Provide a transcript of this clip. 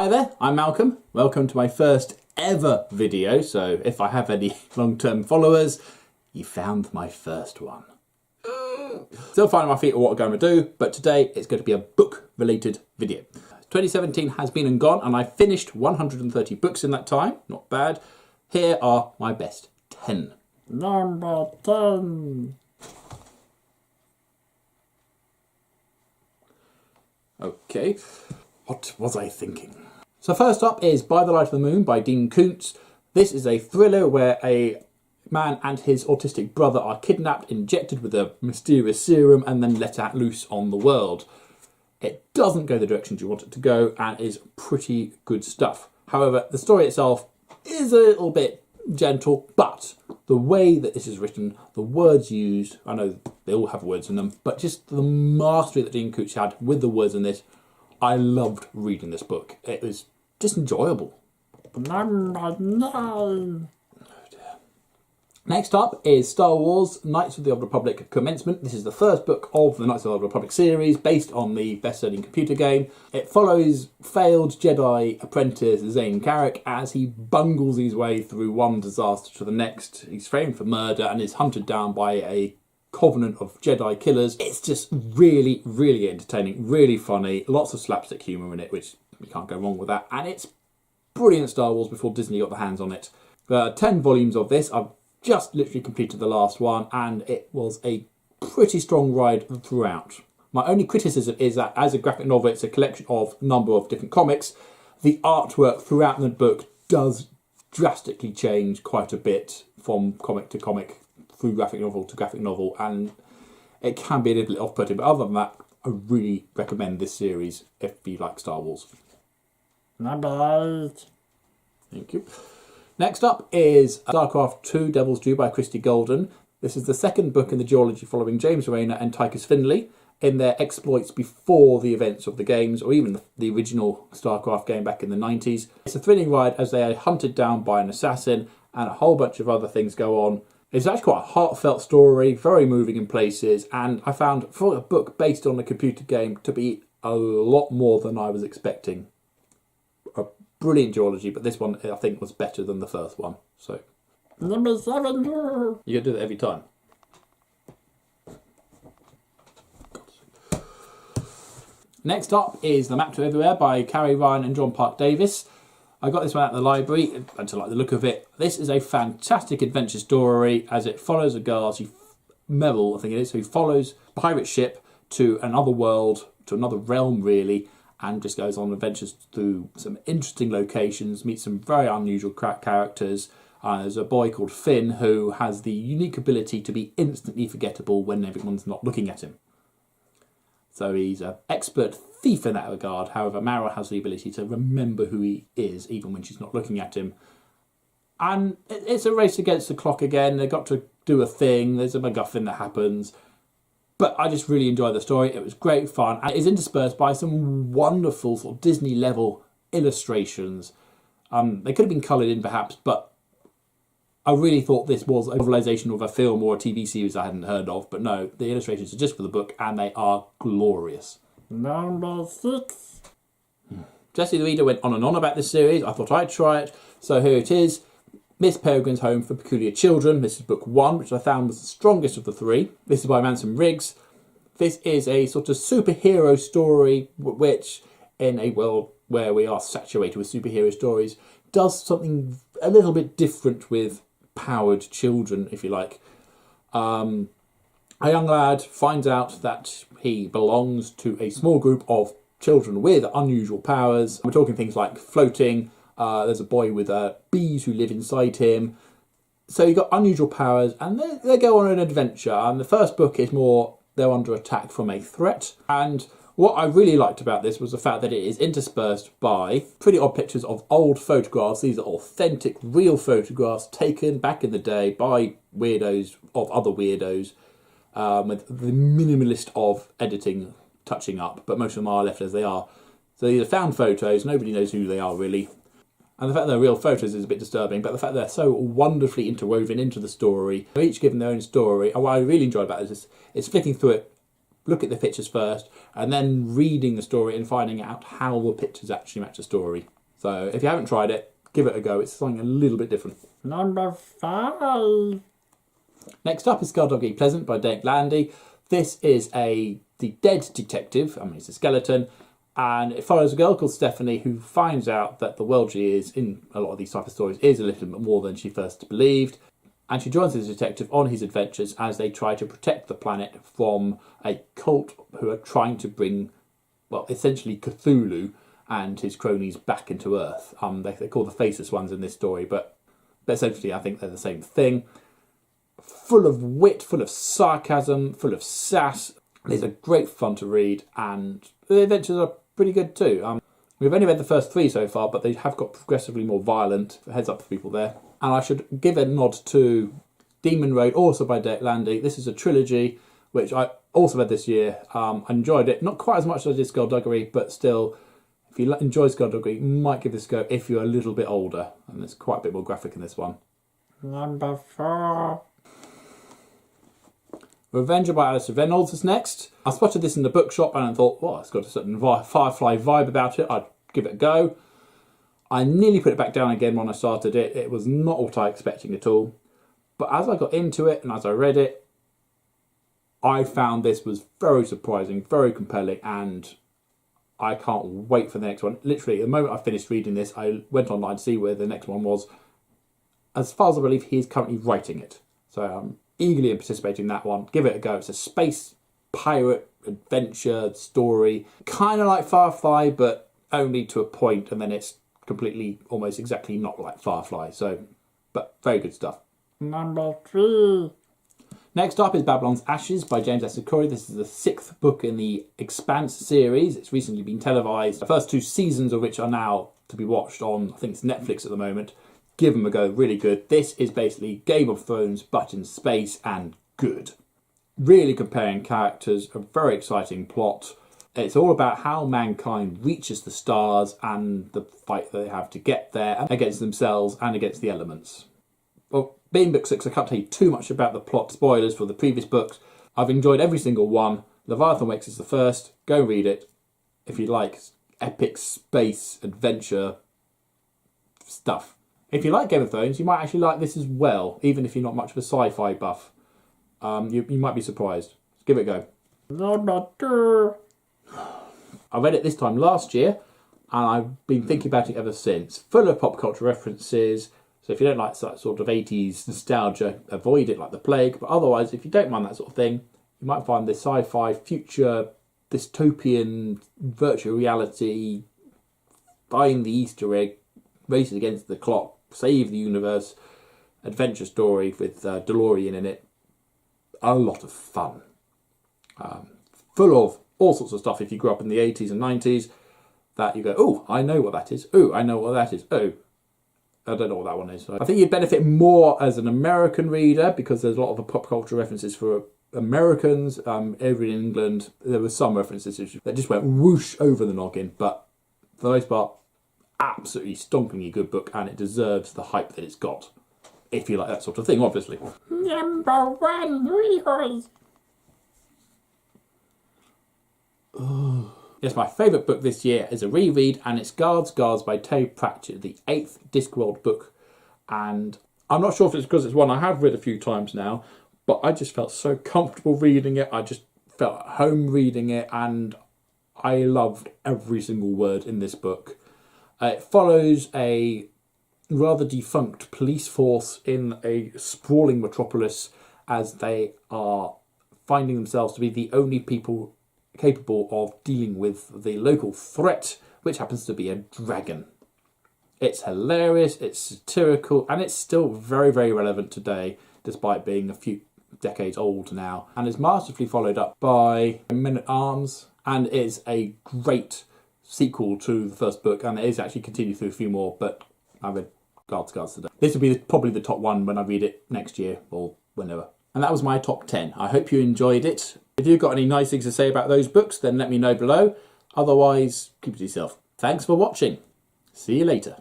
Hi there, I'm Malcolm. Welcome to my first ever video. So if I have any long-term followers, you found my first one. Still finding my feet on what I'm going to do, but today it's going to be a book-related video. 2017 has been and gone, and I finished 130 books in that time. Not bad. Here are my best 10. Number 10. Okay, what was I thinking? So first up is By the Light of the Moon by Dean Koontz. This is a thriller where a man and his autistic brother are kidnapped, injected with a mysterious serum, and then let out loose on the world. It doesn't go the directions you want it to go and is pretty good stuff. However, the story itself is a little bit gentle, but the way that this is written, the words used, I know they all have words in them, but just the mastery that Dean Koontz had with the words in this, I loved reading this book. It was just enjoyable. Number 9. Next up is Star Wars Knights of the Old Republic Commencement. This is the first book of the Knights of the Old Republic series based on the best-selling computer game. It follows failed Jedi apprentice Zane Carrick as he bungles his way through one disaster to the next. He's framed for murder and is hunted down by a covenant of Jedi killers. It's just really, really entertaining, really funny, lots of slapstick humour in it, which you can't go wrong with that. And it's brilliant Star Wars before Disney got their hands on it. There are 10 volumes of this. I've just literally completed the last one, and it was a pretty strong ride throughout. My only criticism is that as a graphic novel, it's a collection of a number of different comics. The artwork throughout the book does drastically change quite a bit from comic to comic, through graphic novel to graphic novel, and it can be a little bit off-putting, but other than that, I really recommend this series if you like Star Wars. Number 8. Thank you. Next up is StarCraft 2 Devil's Due by Christie Golden. This is the second book in the duology following James Rayner and Tychus Finley in their exploits before the events of the games, or even the original StarCraft game back in the 90s. It's a thrilling ride as they are hunted down by an assassin and a whole bunch of other things go on. It's actually quite a heartfelt story, very moving in places, and I found for a book based on a computer game to be a lot more than I was expecting. A brilliant duology, but this one I think was better than the first one. So, Number 7. You gotta do that every time. Next up is The Map to Everywhere by Carrie Ryan and John Park Davis. I got this one at the library, and I like the look of it. This is a fantastic adventure story as it follows a girl, Meryl, I think it is, who follows a pirate ship to another world, to another realm really, and just goes on adventures through some interesting locations, meets some very unusual characters. There's a boy called Finn who has the unique ability to be instantly forgettable when everyone's not looking at him. So he's an expert thief in that regard. However, Mara has the ability to remember who he is even when she's not looking at him. And it's a race against the clock again. They've got to do a thing. There's a MacGuffin that happens. But I just really enjoyed the story. It was great fun. And it is interspersed by some wonderful sort of Disney-level illustrations. They could have been coloured in perhaps, but I really thought this was a novelisation of a film or a TV series I hadn't heard of. But no, the illustrations are just for the book and they are glorious. Number 6. Jesse the Reader went on and on about this series. I thought I'd try it. So here it is. Miss Peregrines Home for Peculiar Children. This is book 1, which I found was the strongest of the 3. This is by Manson Riggs. This is a sort of superhero story which, in a world where we are saturated with superhero stories, does something a little bit different with powered children, if you like. A young lad finds out that he belongs to a small group of children with unusual powers. We're talking things like floating. There's a boy with bees who live inside him. So you've got unusual powers, and they go on an adventure. And the first book is more they're under attack from a threat. And what I really liked about this was the fact that it is interspersed by pretty odd pictures of old photographs. These are authentic, real photographs taken back in the day by weirdos of other weirdos, with the minimalist of editing touching up, but most of them are left as they are. So these are found photos. Nobody knows who they are really. And the fact they're real photos is a bit disturbing, but the fact they're so wonderfully interwoven into the story, they're each given their own story. And what I really enjoyed about this is flicking through it look at the pictures first, and then reading the story and finding out how the pictures actually match the story. So if you haven't tried it, give it a go. It's something a little bit different. Number 5. Next up is Skullduggery Pleasant by Dave Landy. This is the dead detective. I mean, it's a skeleton. And it follows a girl called Stephanie who finds out that the world she is in a lot of these type of stories is a little bit more than she first believed. And she joins the detective on his adventures as they try to protect the planet from a cult who are trying to bring, well, essentially Cthulhu and his cronies back into Earth. They're called the Faceless Ones in this story, but essentially I think they're the same thing. Full of wit, full of sarcasm, full of sass. These are great fun to read, and the adventures are pretty good too. We've only read the first 3 so far, but they have got progressively more violent. Heads up for people there. And I should give a nod to Demon Road, also by Dave Landy. This is a trilogy, which I also read this year. I enjoyed it. Not quite as much as I did Skullduggery, but still, if you enjoy Skullduggery, you might give this a go if you're a little bit older. And there's quite a bit more graphic in this one. Number 4. Revenger by Alistair Reynolds is next. I spotted this in the bookshop and I thought, well, it's got a certain Firefly vibe about it. I'd give it a go. I nearly put it back down again when I started it. It was not what I expected at all. But as I got into it and as I read it, I found this was very surprising, very compelling, and I can't wait for the next one. Literally, the moment I finished reading this, I went online to see where the next one was. As far as I believe, he is currently writing it. So I'm eagerly participating in that one. Give it a go. It's a space pirate adventure story. Kind of like Firefly, but only to a point, and then it's completely, almost exactly not like Firefly. So, but very good stuff. Number 3. Next up is Babylon's Ashes by James S. Corey. This is the 6th book in the Expanse series. It's recently been televised. The first 2 seasons of which are now to be watched on, I think it's Netflix at the moment. Give them a go, really good. This is basically Game of Thrones, but in space and good. Really comparing characters, a very exciting plot. It's all about how mankind reaches the stars and the fight that they have to get there against themselves and against the elements. Well, being book 6, I can't tell you too much about the plot spoilers for the previous books. I've enjoyed every single one. Leviathan Wakes is the first. Go read it if you like epic space adventure stuff. If you like Game of Thrones, you might actually like this as well, even if you're not much of a sci-fi buff. You might be surprised. Give it a go. Number 2. I read it this time last year, and I've been thinking about it ever since. Full of pop culture references. So if you don't like that sort of 80s nostalgia, avoid it like the plague. But otherwise, if you don't mind that sort of thing, you might find this sci-fi, future, dystopian, virtual reality, find the Easter egg, races against the clock, save the universe, adventure story with DeLorean in it. A lot of fun. Full of all sorts of stuff if you grew up in the 80s and 90s that you go, oh, I know what that is. Oh, I know what that is. Oh, I don't know what that one is. I think you'd benefit more as an American reader because there's a lot of pop culture references for Americans. Over in England, there were some references that just went whoosh over the noggin, but for the most part, absolutely stonkingly good book, and it deserves the hype that it's got. If you like that sort of thing, obviously. Number 1. Rehoys. Yes, my favourite book this year is a reread, and it's Guards by Terry Pratchett, the 8th Discworld book. And I'm not sure if it's because it's one I have read a few times now, but I just felt so comfortable reading it. I just felt at home reading it, and I loved every single word in this book. It follows a rather defunct police force in a sprawling metropolis as they are finding themselves to be the only people capable of dealing with the local threat, which happens to be a dragon. It's hilarious, it's satirical, and it's still very, very relevant today, despite being a few decades old now, and is masterfully followed up by Men-at-Arms, and is a great sequel to the first book, and it is actually continued through a few more, but I read Guards today. This will be probably the top one when I read it next year, or whenever. And that was my top 10. I hope you enjoyed it. If you've got any nice things to say about those books, then let me know below. Otherwise, keep it to yourself. Thanks for watching. See you later.